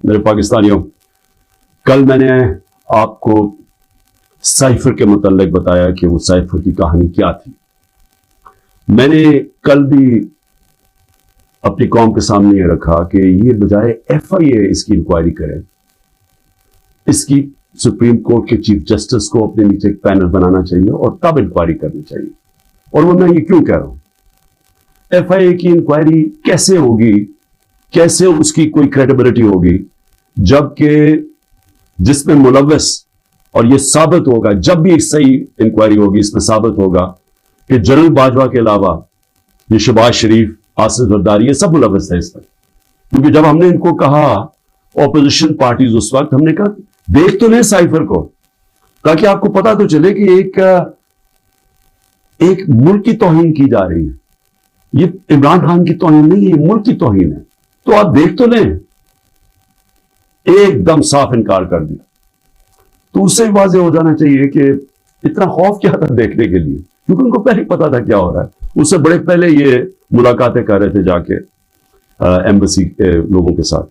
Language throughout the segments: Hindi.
मेरे पाकिस्तानियों, कल मैंने आपको साइफर के मुताल्लिक बताया कि वो साइफर की कहानी क्या थी। मैंने कल भी अपनी कौम के सामने ये रखा कि ये बजाय FIA इसकी इंक्वायरी करे, इसकी सुप्रीम कोर्ट के चीफ जस्टिस को अपने नीचे एक पैनल बनाना चाहिए और तब इंक्वायरी करनी चाहिए। और वो मैं ये क्यों कह रहा हूं, FIA की इंक्वायरी कैसे होगी, कैसे उसकी कोई क्रेडिबिलिटी होगी, जबकि जिसमें मुलव्वस, और ये साबित होगा जब भी सही इंक्वायरी होगी, इसमें साबित होगा कि जनरल बाजवा के अलावा ये शहबाज शरीफ, आसिफ जरदारी, ये सब मुलव्वस है इस पर। क्योंकि जब हमने इनको कहा, ऑपोजिशन पार्टीज, उस वक्त हमने कहा देख तो लें साइफर को, ताकि आपको पता तो चले कि एक मुल्क की तौहीन की जा रही है। ये इमरान खान की तौहीन नहीं है, ये मुल्क की तौहीन है, तो आप देख तो लें। एकदम साफ इनकार कर दिया। तो उससे भी वाज़ेह हो जाना चाहिए कि इतना खौफ क्या था देखने के लिए, क्योंकि उनको पहले पता था क्या हो रहा है। उससे बड़े पहले ये मुलाकातें कर रहे थे जाके एम्बेसी के लोगों के साथ।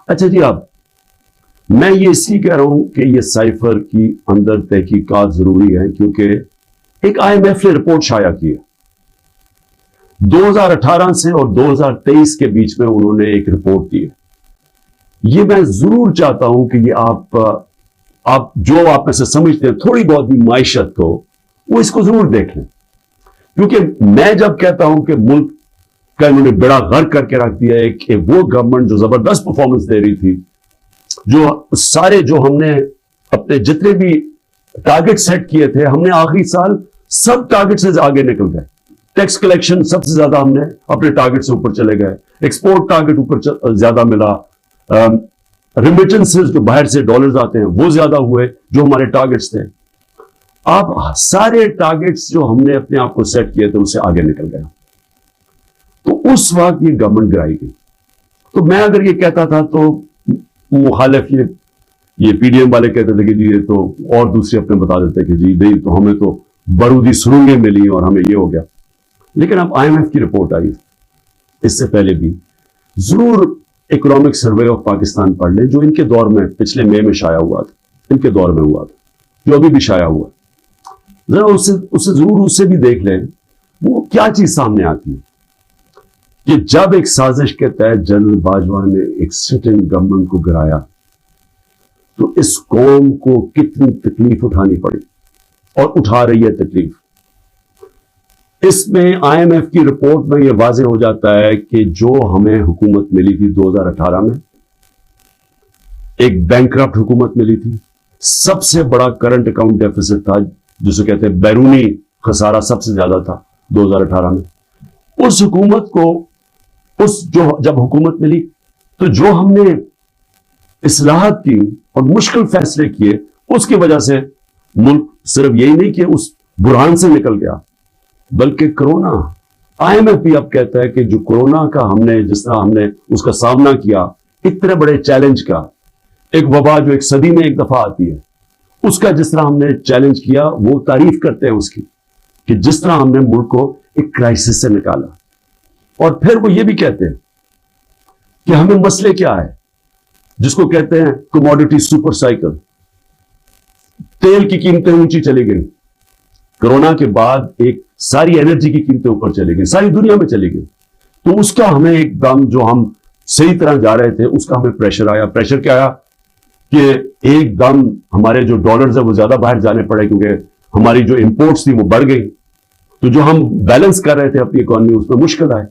अच्छा जी, अब मैं ये इसलिए कह रहा हूं कि ये साइफर की अंदर तहकीकात जरूरी है, क्योंकि एक IMF ने रिपोर्ट शाया की है 2018 से और 2023 के बीच में, उन्होंने एक रिपोर्ट दी है। ये मैं जरूर चाहता हूं कि ये आप जो आप में से समझते हैं थोड़ी बहुत भी माइशत को, वो इसको जरूर देख लें। क्योंकि मैं जब कहता हूं कि मुल्क का इन्होंने बड़ा गर्क करके रख दिया है, कि वो गवर्नमेंट जो जबरदस्त परफॉर्मेंस दे रही थी, जो हमने अपने जितने भी टारगेट सेट किए थे, हमने आखिरी साल सब टारगेट से आगे निकल गए। टैक्स कलेक्शन सबसे ज्यादा हमने अपने टारगेट से ऊपर चले गए, एक्सपोर्ट टारगेट ऊपर ज्यादा मिला, रिमिटेंसेस जो बाहर से डॉलर्स आते हैं वो ज्यादा हुए जो हमारे टारगेट्स थे। आप सारे टारगेट्स जो हमने अपने आप को सेट किए थे उससे आगे निकल गए। तो उस वक्त ये गवर्नमेंट गिराई गई। तो मैं अगर ये कहता था तो मुखालिफ ये PDM वाले कहते थे कि जी ये तो, और दूसरे अपने बता देते कि जी नहीं, तो हमें तो बारूदी सुरंगें मिली और हमें ये हो गया। लेकिन अब IMF की रिपोर्ट आई, इससे पहले भी जरूर इकोनॉमिक सर्वे ऑफ पाकिस्तान पढ़ लें, जो इनके दौर में पिछले मई में शाया हुआ था, इनके दौर में हुआ था, जो अभी भी शाया हुआ, जरा उससे जरूर उससे भी देख लें वो क्या चीज सामने आती है कि जब एक साजिश के तहत जनरल बाजवा ने एक सिटिंग गवर्नमेंट को गिराया, तो इस कौम को कितनी तकलीफ उठानी पड़ी और उठा रही है तकलीफ। इसमें IMF की रिपोर्ट में यह वाज़ेह हो जाता है कि जो हमें हुकूमत मिली थी 2018 में, एक बैंकरप्ट हुकूमत मिली थी, सबसे बड़ा करंट अकाउंट डेफिसिट था, जिसे कहते हैं बैरूनी खसारा सबसे ज्यादा था 2018 में। उस हुकूमत को जब हुकूमत मिली, तो जो हमने इस्लाहत की और मुश्किल फैसले किए, उसकी वजह से मुल्क सिर्फ यही नहीं कि उस बुरहान से निकल गया, बल्कि कोरोना, IMF भी अब कहता है कि जो कोरोना का जिस तरह हमने उसका सामना किया, इतने बड़े चैलेंज का, एक वबा जो एक सदी में एक दफा आती है, उसका जिस तरह हमने चैलेंज किया, वो तारीफ करते हैं उसकी कि जिस तरह हमने मुल्क को एक क्राइसिस से निकाला। और फिर वो ये भी कहते हैं कि हमें मसले क्या है, जिसको कहते हैं कमोडिटी सुपर साइकिल। तेल की कीमतें ऊंची चली गई, कोरोना के बाद एक सारी एनर्जी की कीमतें ऊपर चली गई, सारी दुनिया में चली गई। तो उसका हमें एकदम, जो हम सही तरह जा रहे थे, उसका हमें प्रेशर आया। प्रेशर क्या आया कि एकदम हमारे जो डॉलर्स है वो ज्यादा बाहर जाने पड़े, क्योंकि हमारी जो इंपोर्ट्स थी वो बढ़ गई। तो जो हम बैलेंस कर रहे थे अपनी इकोनॉमी, उसमें मुश्किल आए।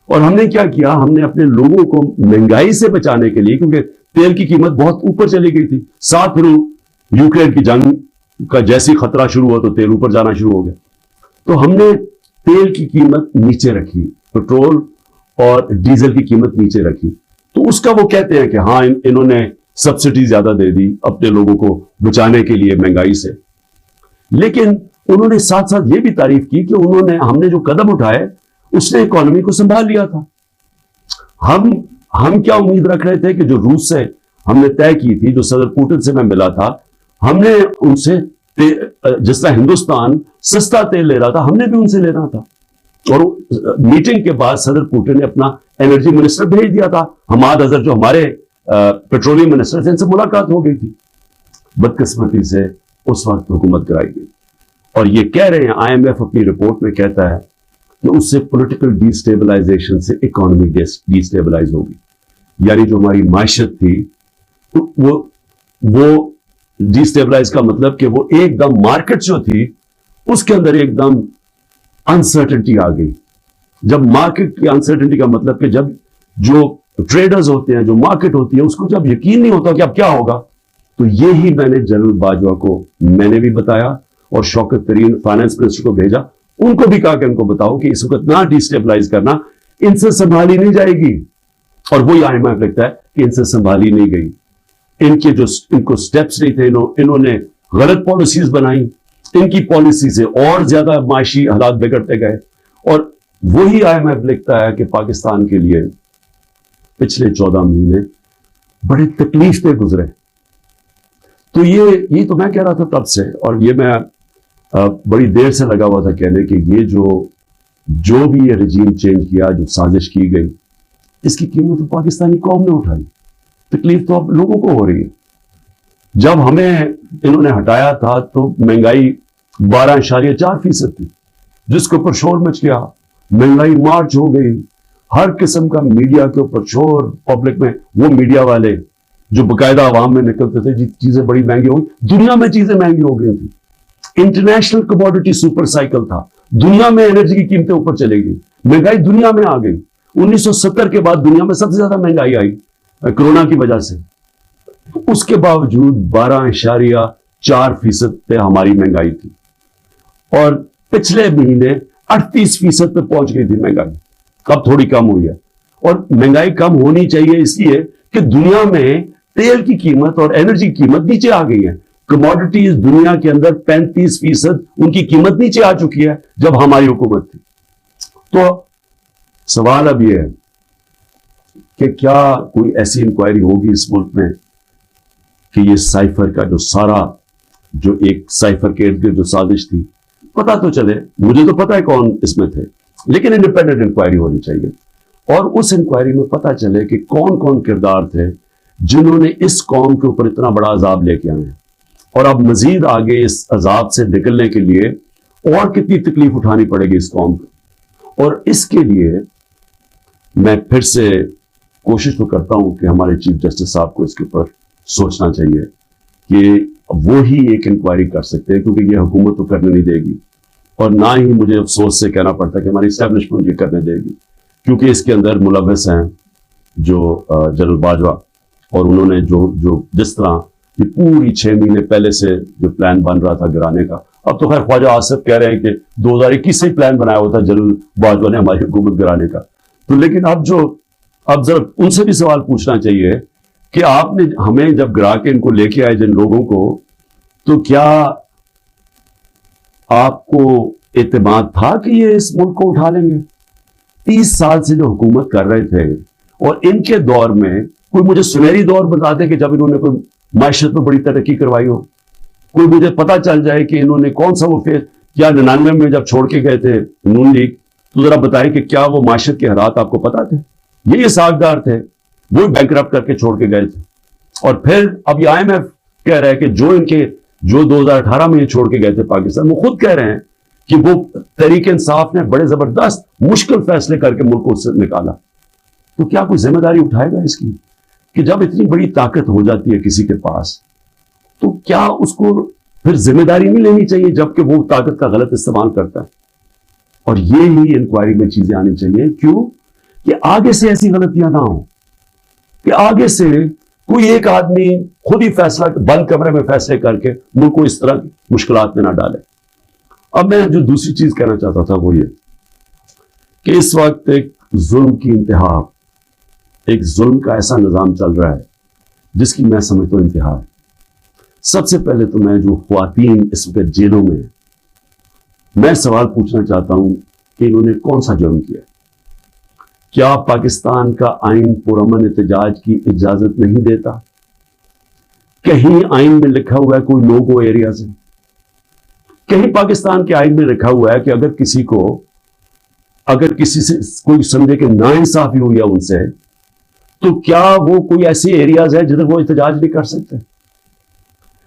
और हमने क्या किया, हमने अपने लोगों को महंगाई से बचाने के लिए, क्योंकि तेल की कीमत बहुत ऊपर चली गई थी, साथ फिर यूक्रेन की जंग का जैसी खतरा शुरू हुआ तो तेल ऊपर जाना शुरू हो गया। तो हमने तेल की कीमत नीचे रखी, पेट्रोल और डीजल की कीमत नीचे रखी। तो उसका वो कहते हैं कि हाँ, इन्होंने सब्सिडी ज्यादा दे दी अपने लोगों को बचाने के लिए महंगाई से। लेकिन उन्होंने साथ साथ ये भी तारीफ की कि हमने जो कदम उठाए उसने इकोनॉमी को संभाल लिया था। हम क्या उम्मीद रख रहे थे कि जो रूस से हमने तय की थी, जो सदर पुतिन से मैं मिला था, हमने उनसे जिस तरह हिंदुस्तान सस्ता तेल ले रहा था, हमने भी उनसे लेना था। और मीटिंग के बाद सदर पुतिन ने अपना एनर्जी मिनिस्टर भेज दिया था, हमाद अजहर, जो हमारे पेट्रोलियम मिनिस्टर थे, इनसे मुलाकात हो गई थी। बदकिस्मती से उस वक्त हुकूमत कराई गई और ये कह रहे हैं, IMF अपनी रिपोर्ट में कहता है कि उससे पॉलिटिकल डिस्टेबलाइजेशन से इकोनॉमी डिस्टेबलाइज होगी, यानी जो हमारी मायशत थी तो वो डिस्टेबलाइज का मतलब कि वो एकदम मार्केट जो थी उसके अंदर एकदम अनसर्टेनिटी आ गई। जब मार्केट की अनसर्टेनिटी का मतलब कि जब जो ट्रेडर्स होते हैं, जो मार्केट होती है, उसको जब यकीन नहीं होता कि अब क्या होगा, तो ये ही मैंने जनरल बाजवा को मैंने भी बताया और शौकत तरीन फाइनेंस मिनिस्टर को भेजा, उनको भी कहा कि इनको बताओ कि इस वक्त ना डिस्टेबलाइज करना, इनसे संभाली नहीं जाएगी। और वही IMF लगता है कि इनसे संभाली नहीं गई, इनको स्टेप्स नहीं थे, इन्होंने गलत पॉलिसीज बनाई, इनकी पॉलिसी से और ज्यादा माशी हालात बिगड़ते गए। और वही IMF लिखता है कि पाकिस्तान के लिए पिछले 14 महीने बड़े तकलीफ पे गुजरे। तो ये तो मैं कह रहा था तब से, और ये मैं बड़ी देर से लगा हुआ था कहने कि ये जो भी ये रजीम चेंज किया, जो साजिश की गई, इसकी कीमत तो पाकिस्तानी कौम ने उठाई। तकलीफ तो अब लोगों को हो रही है। जब हमें इन्होंने हटाया था तो महंगाई 12.4% थी, जिसके ऊपर शोर मच गया, महंगाई मार्च हो गई, हर किस्म का मीडिया के ऊपर शोर, पब्लिक में वो मीडिया वाले जो बकायदा आवाम में निकलते थे, जी चीजें बड़ी महंगी हो गई, दुनिया में चीजें महंगी हो गई थी। इंटरनेशनल कमोडिटी सुपर साइकिल था, दुनिया में एनर्जी की कीमतें ऊपर चली गई, महंगाई दुनिया में आ गई। 1970 के बाद दुनिया में सबसे ज्यादा महंगाई आई कोरोना की वजह से। उसके बावजूद 12.4% पे हमारी महंगाई थी और पिछले महीने 38% पे पहुंच गई थी महंगाई। अब थोड़ी कम हुई है और महंगाई कम होनी चाहिए इसलिए कि दुनिया में तेल की कीमत और एनर्जी की कीमत नीचे आ गई है। कमोडिटीज दुनिया के अंदर 35% उनकी कीमत नीचे आ चुकी है जब हमारी हुकूमत थी। तो सवाल अब यह है कि क्या कोई ऐसी इंक्वायरी होगी इस मुल्क में कि ये साइफर का जो एक साइफर के इर्द जो साजिश थी, पता तो चले, मुझे तो पता है कौन इसमें थे, लेकिन इंडिपेंडेंट इंक्वायरी होनी चाहिए और उस इंक्वायरी में पता चले कि कौन कौन किरदार थे जिन्होंने इस कौम के ऊपर इतना बड़ा अजाब लेके आए हैं और अब मजीद आगे इस अजाब से निकलने के लिए और कितनी तकलीफ उठानी पड़ेगी इस कौम को। और इसके लिए मैं फिर से कोशिश तो करता हूं कि हमारे चीफ जस्टिस साहब को इसके ऊपर सोचना चाहिए कि वो ही एक इंक्वायरी कर सकते हैं, क्योंकि ये हुकूमत तो करने नहीं देगी और ना ही मुझे अफसोस से कहना पड़ता कि हमारी इस्टेब्लिशमेंट ये करने देगी, क्योंकि इसके अंदर मुलव्वस हैं जो जनरल बाजवा, और उन्होंने जो जिस तरह ये पूरी 6 महीने पहले से जो प्लान बन रहा था गिराने का, अब तो खैर ख्वाजा आसिफ कह रहे हैं कि 2021 से ही प्लान बनाया हुआ था जनरल बाजवा ने हमारी हुकूमत गिराने का। तो लेकिन अब जरा उनसे भी सवाल पूछना चाहिए कि आपने हमें जब गिरा के इनको लेके आए जिन लोगों को, तो क्या आपको एतमाद था कि ये इस मुल्क को उठा लेंगे? 30 साल से जो हुकूमत कर रहे थे और इनके दौर में कोई मुझे सुनहरी दौर बता दे कि जब इन्होंने कोई मायशत में बड़ी तरक्की करवाई हो, कोई मुझे पता चल जाए कि इन्होंने कौन सा वो फेस, क्या 99 में जब छोड़ के गए थे नून लीग, तो जरा बताएं कि क्या वो मायशत के हालात आपको पता थे? ये सागदार थे, वो बैंकरप्ट करके छोड़ के गए थे। और फिर अब ये IMF कह रहा है कि जो 2018 में ये छोड़ के गए थे पाकिस्तान, वो खुद कह रहे हैं कि वो तहरीक इंसाफ ने बड़े जबरदस्त मुश्किल फैसले करके मुल्क को उससे निकाला। तो क्या कोई जिम्मेदारी उठाएगा इसकी कि जब इतनी बड़ी ताकत हो जाती है किसी के पास, तो क्या उसको फिर जिम्मेदारी नहीं लेनी चाहिए जबकि वो ताकत का गलत इस्तेमाल करता है? और ये ही इंक्वायरी में चीजें आनी चाहिए। क्यों? कि आगे से ऐसी गलतियां ना हो, कि आगे से कोई एक आदमी खुद ही फैसला बंद कमरे में फैसले करके मुल्क को इस तरह की मुश्किलात में ना डाले। अब मैं जो दूसरी चीज कहना चाहता था वो ये कि इस वक्त एक जुल्म की इंतहा, एक जुल्म का ऐसा निजाम चल रहा है जिसकी मैं समझता हूं इंतहा है। सबसे पहले तो मैं जो ख्वातीन इस वक्त जेलों में, मैं सवाल पूछना चाहता हूं कि इन्होंने कौन सा जुर्म किया? क्या पाकिस्तान का आइन पुरअमन एहतजाज की इजाजत नहीं देता? कहीं आइन में लिखा हुआ है कोई नो गो एरिया से? कहीं पाकिस्तान के आइन में लिखा हुआ है कि अगर किसी से कोई समझे कि नाइंसाफी हुई है उनसे, तो क्या वो कोई ऐसे एरियाज है जिधर वो एहतजाज नहीं कर सकते?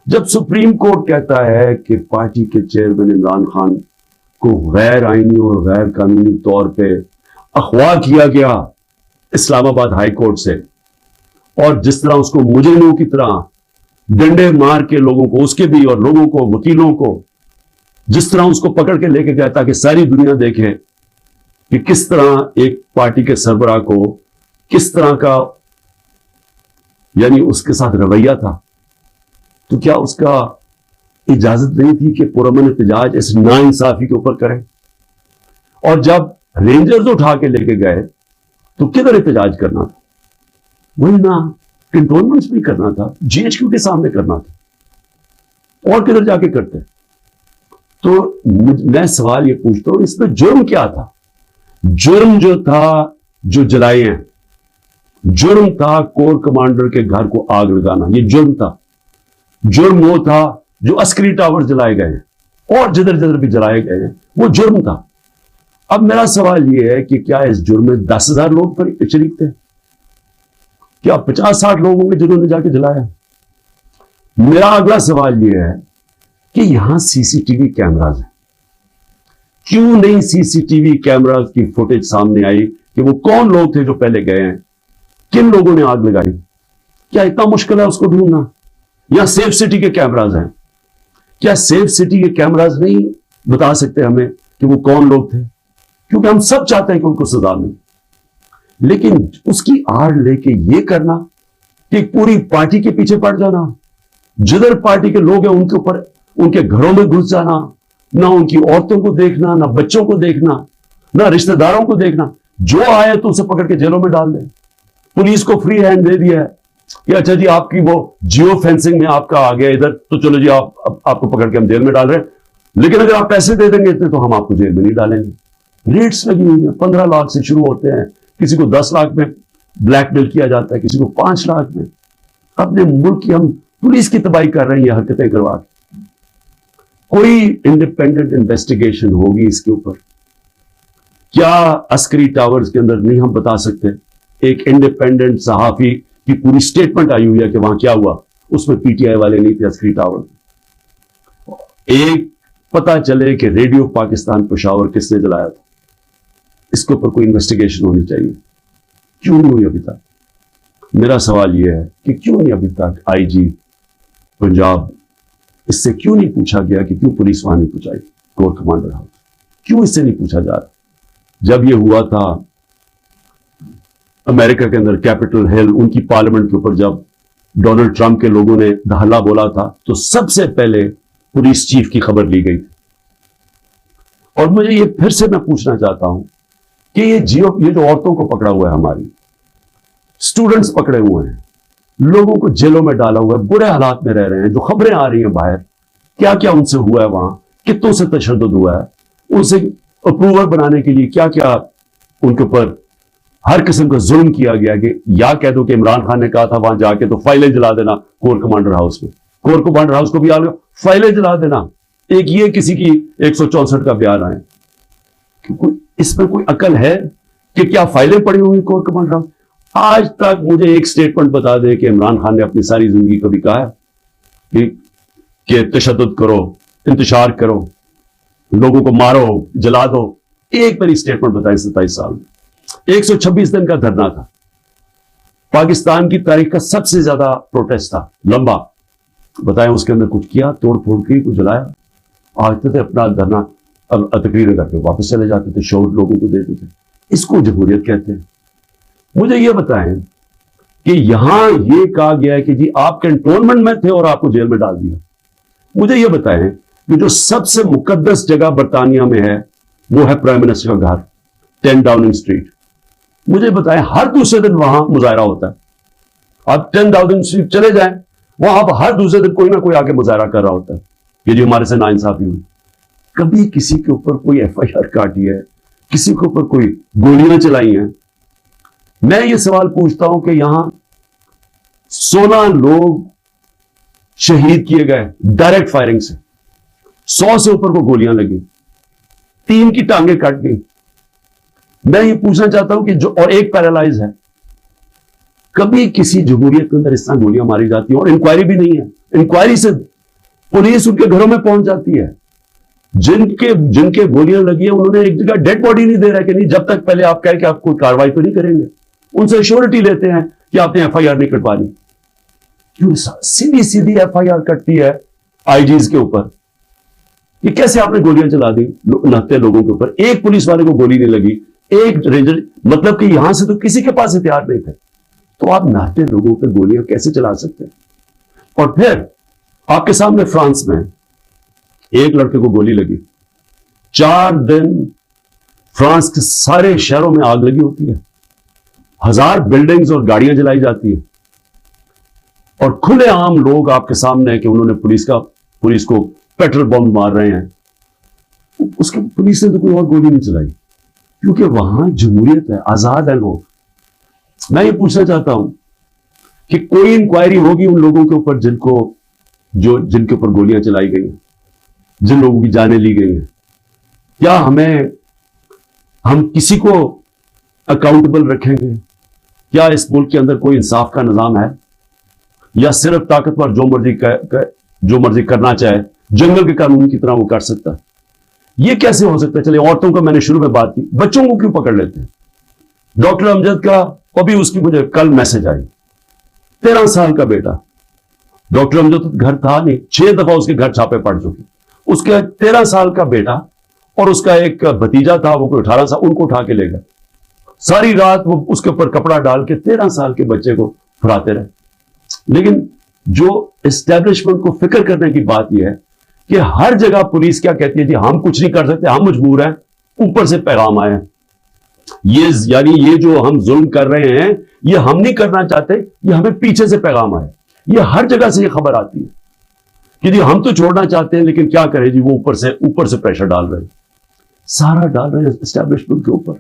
जब सुप्रीम कोर्ट कहता है कि पार्टी के चेयरमैन इमरान खान को गैर आईनी और गैर कानूनी तौर पे अगवा किया गया इस्लामाबाद हाई कोर्ट से, और जिस तरह उसको मुजरिमों की तरह डंडे मार के लोगों को, उसके भी और लोगों को, वकीलों को, जिस तरह उसको पकड़ के लेके गया ताकि सारी दुनिया देखे कि किस तरह एक पार्टी के सरबराह को किस तरह का यानी उसके साथ रवैया था, तो क्या उसका इजाजत नहीं थी कि पुरअमन एहतजाज इस नाइंसाफी के ऊपर करे? और जब रेंजर्स उठा के लेके गए तो किधर एहतजाज करना था? वही ना कंटोनमेंट्स भी करना था, जीएचक्यू के सामने करना था, और किधर जाके करते? तो मैं सवाल ये पूछता हूं, इसमें जुर्म क्या था? जुर्म जो था, जो जलाए हैं, जुर्म था कोर कमांडर के घर को आग लगाना, ये जुर्म था। जुर्म वो था जो अस्करी टावर जलाए गए हैं और जिधर जिधर भी जलाए गए हैं, वो जुर्म था। अब मेरा सवाल यह है कि क्या इस जुर्म में 10,000 लोग पर शरीक थे? क्या 50-60 लोग होंगे जिन्होंने जाके जलाया? मेरा अगला सवाल यह है कि यहां सीसीटीवी कैमराज हैं, क्यों नहीं सीसीटीवी कैमराज की फुटेज सामने आई कि वो कौन लोग थे जो पहले गए हैं, किन लोगों ने आग लगाई? क्या इतना मुश्किल है उसको ढूंढना? या सेफ सिटी के कैमराज हैं, क्या सेफ सिटी के कैमराज नहीं बता सकते हमें कि वो कौन लोग थे? क्योंकि हम सब चाहते हैं कि उनको सजा मिले, लेकिन उसकी आड़ लेके ये करना कि पूरी पार्टी के पीछे पड़ जाना, जिधर पार्टी के लोग हैं उनके ऊपर, उनके घरों में घुस जाना, ना उनकी औरतों को देखना, ना बच्चों को देखना, ना रिश्तेदारों को देखना, जो आए तो उसे पकड़ के जेलों में डाल दे। पुलिस को फ्री हैंड दे दिया है कि अच्छा जी आपकी वो जियो फेंसिंग में आपका आ गया इधर, तो चलो जी आपको पकड़ के हम जेल में डाल रहे हैं, लेकिन अगर आप पैसे दे देंगे इतने तो हम आपको जेल में नहीं डालेंगे। रेट्स लगी हुई है, 15 लाख से शुरू होते हैं, किसी को 10 लाख में ब्लैकमेल किया जाता है, किसी को 5 लाख में। अपने मुल्क की हम पुलिस की तबाही कर रही है हरकतें करवा के। कोई इंडिपेंडेंट इन्वेस्टिगेशन होगी इसके ऊपर? क्या अस्करी टावर्स के अंदर नहीं हम बता सकते? एक इंडिपेंडेंट सहाफी की पूरी स्टेटमेंट आई हुई है कि वहां क्या हुआ, उसमें पीटीआई वाले नहीं थे अस्करी टावर। एक पता चले कि रेडियो पाकिस्तान पेशावर किसने जलाया था, इसके ऊपर कोई इन्वेस्टिगेशन होनी चाहिए। क्यों नहीं हुई अभी तक? मेरा सवाल यह है कि क्यों नहीं अभी तक आईजी पंजाब, इससे क्यों नहीं पूछा गया कि क्यों पुलिस वहां नहीं पहुंचाई कोर कमांडर हाउस? क्यों इससे नहीं पूछा जा रहा? जब यह हुआ था अमेरिका के अंदर कैपिटल हिल, उनकी पार्लियामेंट के ऊपर जब डोनाल्ड ट्रंप के लोगों ने हल्ला बोला था, तो सबसे पहले पुलिस चीफ की खबर ली गई। और मुझे ये फिर से मैं पूछना चाहता हूं कि ये जो औरतों को पकड़ा हुआ है, हमारी स्टूडेंट्स पकड़े हुए हैं, लोगों को जेलों में डाला हुआ है, बुरे हालात में रह रहे हैं, जो खबरें आ रही हैं बाहर, क्या क्या उनसे हुआ है, वहां कितनों से तशद्दुद हुआ है, उनसे अप्रूवर बनाने के लिए क्या क्या उनके ऊपर हर किस्म का जुल्म किया गया। कि या कह दो कि इमरान खान ने कहा था वहां जाके तो फाइलें जला देना कोर कमांडर हाउस में, कोर कमांडर हाउस को भी आ गया फाइलें जला देना। एक ये किसी की 164 का बयान आए, इसमें कोई अकल है कि क्या फाइलें पड़ी हुई कोर कमांडर हाउस? आज तक मुझे एक स्टेटमेंट बता दे कि इमरान खान ने अपनी सारी जिंदगी कभी कहा है कि तशद्दुद करो, इंतशार करो, लोगों को मारो, जला दो? एक मेरी स्टेटमेंट बताएं 27 साल में। 126 दिन का धरना था, पाकिस्तान की तारीख का सबसे ज्यादा प्रोटेस्ट था, लंबा। बताएं उसके अंदर कुछ किया, तोड़ फोड़ की, कुछ जलाया? आते थे अपना धरना, अब तकरीरें करके वापस चले जाते थे, शोर लोगों को देते थे। इसको जमहूरियत कहते हैं। मुझे यह बताएं कि यहां यह कहा गया है कि जी आप कैंटोनमेंट में थे और आपको जेल में डाल दिया। मुझे यह बताएं कि जो सबसे मुकद्दस जगह बरतानिया में है वो है प्राइम मिनिस्टर का घर, 10 डाउनिंग स्ट्रीट। मुझे बताएं हर दूसरे दिन वहां मुजाहरा होता है। आप 10 डाउनिंग स्ट्रीट चले जाएं, वहां आप हर दूसरे दिन कोई ना कोई आके मुजाहरा कर रहा होता है कि जी हमारे से नाइंसाफी हुई। कभी किसी के ऊपर कोई एफआईआर काटी है, किसी के ऊपर कोई गोलियां चलाई हैं? मैं ये सवाल पूछता हूं कि यहां 16 लोग शहीद किए गए डायरेक्ट फायरिंग से, 100 से ऊपर को गोलियां लगी, 3 की टांगें कट गई। मैं ये पूछना चाहता हूं कि जो, और एक पैरालाइज है, कभी किसी जमहूरियत के अंदर इस तरह गोलियां मारी जाती हैं और इंक्वायरी भी नहीं है। इंक्वायरी से पुलिस उनके घरों में पहुंच जाती है। जिनके जिनके गोलियां लगी है उन्होंने एक जगह डेड बॉडी नहीं दे रहा है कि नहीं, जब तक पहले आप कहें कि आप कोई कार्रवाई तो नहीं करेंगे। उनसे श्योरिटी लेते हैं कि आपने एफआईआर नहीं कटवानी। क्यों सीधी सीधी एफआईआर कटती है आईजीज के ऊपर। ये कैसे आपने गोलियां चला दी 69 लोगों के ऊपर? एक पुलिस वाले को गोली नहीं लगी, एक रेंजर, मतलब कि यहां से तो किसी के पास हथियार नहीं थे, तो आप 69 लोगों पर गोलियां कैसे चला सकते हैं? और फिर आपके सामने फ्रांस में एक लड़के को गोली लगी, 4 दिन फ्रांस के सारे शहरों में आग लगी होती है, 1000 बिल्डिंग्स और गाड़ियां जलाई जाती है, और खुलेआम लोग आपके सामने है कि उन्होंने पुलिस को पेट्रोल बम मार रहे हैं। उसके पुलिस ने तो कोई और गोली नहीं चलाई, क्योंकि वहां जमहूरियत है, आजाद है लोग। मैं ये पूछना चाहता हूं कि कोई इंक्वायरी होगी उन लोगों के ऊपर जिनके ऊपर गोलियां चलाई गई हैं, जिन लोगों की जानें ली गई हैं? क्या हम किसी को अकाउंटेबल रखेंगे? क्या इस मुल्क के अंदर कोई इंसाफ का निजाम है, या सिर्फ ताकतवर जो मर्जी करना चाहे जंगल के कानून की तरह वो कर सकता है? ये कैसे हो सकता है? चलिए, औरतों का मैंने शुरू में बात की, बच्चों को क्यों पकड़ लेते हैं? डॉक्टर अमजद का अभी उसकी मुझे कल मैसेज आई, 13 साल का बेटा। डॉक्टर अमजद तो घर था नहीं, 6 दफा उसके घर छापे पड़ चुके। उसका 13 साल का बेटा और उसका एक भतीजा था, वो कोई 18 साल, उनको उठा के ले गए। सारी रात वो उसके ऊपर कपड़ा डाल के 13 साल के बच्चे को फुराते रहे। लेकिन जो एस्टेब्लिशमेंट को फिक्र करने की बात यह है कि हर जगह पुलिस क्या कहती है, जी हम कुछ नहीं कर सकते, हम मजबूर हैं, ऊपर से पैगाम आए। ये जो हम जुल्म कर रहे हैं, ये हम नहीं करना चाहते, ये हमें पीछे से पैगाम आए। ये हर जगह से ये खबर आती है कि जी हम तो छोड़ना चाहते हैं, लेकिन क्या करें जी, वो ऊपर से प्रेशर डाल रहे हैं, सारा डाल रहे हैं एस्टेब्लिशमेंट के ऊपर,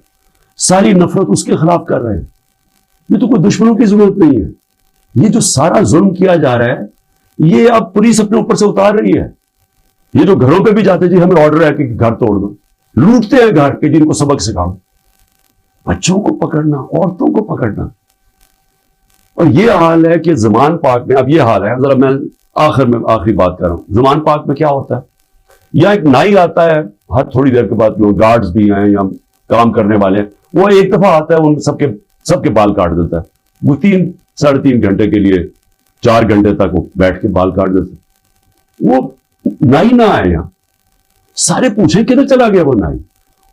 सारी नफरत उसके खिलाफ कर रहे हैं। ये तो कोई दुश्मनों की जरूरत नहीं है। ये जो सारा जुल्म किया जा रहा है, ये अब पुलिस अपने ऊपर से उतार रही है। ये जो घरों पे भी जाते, जी हमें ऑर्डर है कि घर तोड़ दो, लूटते हैं घर के, जिनको सबक सिखाओ। बच्चों को पकड़ना, औरतों को पकड़ना। और ये हाल है कि ज़मान पाक में अब ये हाल है। जरा मैं आखिरी बात कर रहा हूं। ज़मान पाक में क्या होता है, या एक नाई आता है हर थोड़ी देर के बाद, जो गार्ड्स भी हैं या काम करने वाले, वो एक दफा आता है, उन सबके बाल काट देता है। वो 3-3.5 घंटे के लिए, 4 घंटे तक वो बैठ के बाल काट देते। वो नाई ना आए यहां, सारे पूछे किधर चला गया वो नाई।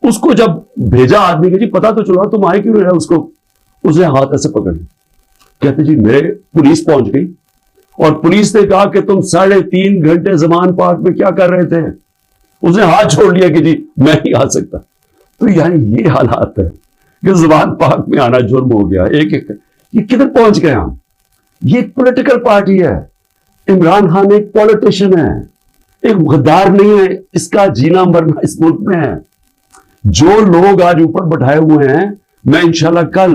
उसको जब भेजा आदमी के, जी पता तो चला, तुम आए क्यों रहे? उसने हाथ ऐसे पकड़ लिया, कहते जी मेरे पुलिस पहुंच गई और पुलिस ने कहा कि तुम 3.5 घंटे ज़मान पार्क में क्या कर रहे थे? उसने हाथ छोड़ लिया कि जी मैं नहीं आ सकता। तो यानी ये हालात है कि ज़मान पार्क में आना जुर्म हो गया। ये किधर पहुंच गए हम? ये एक पॉलिटिकल पार्टी है। इमरान खान एक पॉलिटिशियन है, एक गद्दार नहीं है। इसका जीना मरना इस मुल्क में है। जो लोग आज ऊपर बैठाए हुए हैं, मैं इंशाल्लाह कल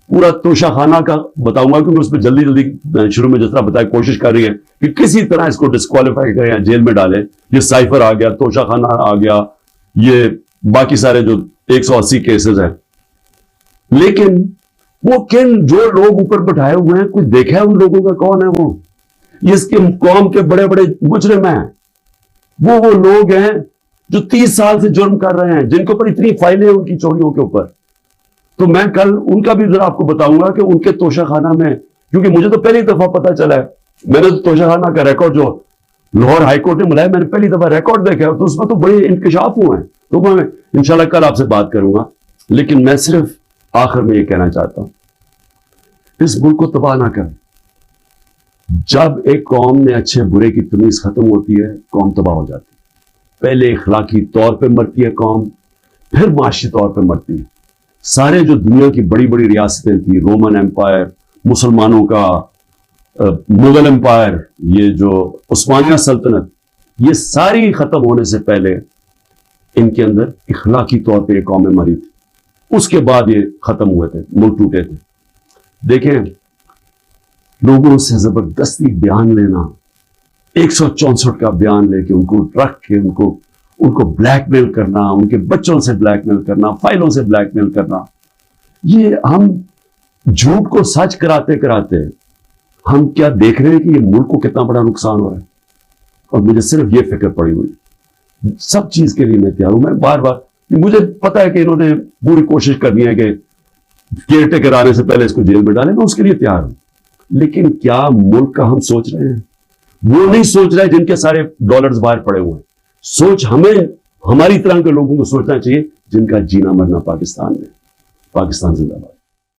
पूरा तोशाखाना का बताऊंगा, क्योंकि उसमें जल्दी शुरू में जिस तरह बताया कोशिश कर रही है कि किसी तरह इसको डिस्क्वालीफाई करें या जेल में डालें। ये साइफर आ गया, तोशाखाना आ गया, ये बाकी सारे जो 180 केसेस हैं। लेकिन वो जो लोग ऊपर बैठाए हुए हैं, कुछ देखा है उन लोगों का? कौन है वो? ये इसके कौम के बड़े बड़े मुजरिम हैं। वो लोग हैं जो 30 साल से जुर्म कर रहे हैं, जिनके ऊपर इतनी फाइलें हैं उनकी चोरियों के ऊपर। तो मैं कल उनका भी जरा आपको बताऊंगा कि उनके तोशाखाना में, क्योंकि मुझे तो पहली दफा पता चला है, मैंने तो तोशाखाना का रिकॉर्ड जो लाहौर हाईकोर्ट ने बुलाया, मैंने पहली दफा रिकॉर्ड देखा है, तो उसमें तो बड़े इंकशाफ हुए हैं। तो मैं इंशाल्लाह कल आपसे बात करूंगा। लेकिन मैं सिर्फ आखिर में ये कहना चाहता हूं, इस मुल्क को तबाह ना करें। जब एक कौम में अच्छे बुरे की तमीज खत्म होती है, कौम तबाह हो जाती है। पहले इखलाकी तौर पे मरती है कौम, फिर माशी तौर पे मरती है। सारे जो दुनिया की बड़ी बड़ी रियासतें थी, रोमन एम्पायर, मुसलमानों का मुगल एम्पायर, ये जो उस्मानिया सल्तनत, ये सारी खत्म होने से पहले इनके अंदर इखलाकी तौर पे ये कौमें मरी थी। उसके बाद ये खत्म हुए थे, मुल्क टूटे थे। देखें, लोगों से जबरदस्ती बयान लेना, 164 का बयान लेके उनको रख के उनको ब्लैकमेल करना, उनके बच्चों से ब्लैकमेल करना, फाइलों से ब्लैकमेल करना, ये हम झूठ को सच कराते कराते हम क्या देख रहे हैं कि ये मुल्क को कितना बड़ा नुकसान हो रहा है। और मुझे सिर्फ ये फिक्र पड़ी हुई, सब चीज के लिए मैं तैयार हूं। मैं बार बार, मुझे पता है कि इन्होंने पूरी कोशिश करनी है कि केयरटेकर आने से पहले इसको जेल में डालें, मैं उसके लिए तैयार हूं। लेकिन क्या मुल्क का हम सोच रहे हैं? वो नहीं सोच रहे जिनके सारे डॉलर्स बाहर पड़े हुए हैं। सोच हमें, हमारी तरह के लोगों को सोचना चाहिए जिनका जीना मरना पाकिस्तान में। पाकिस्तान जिंदाबाद।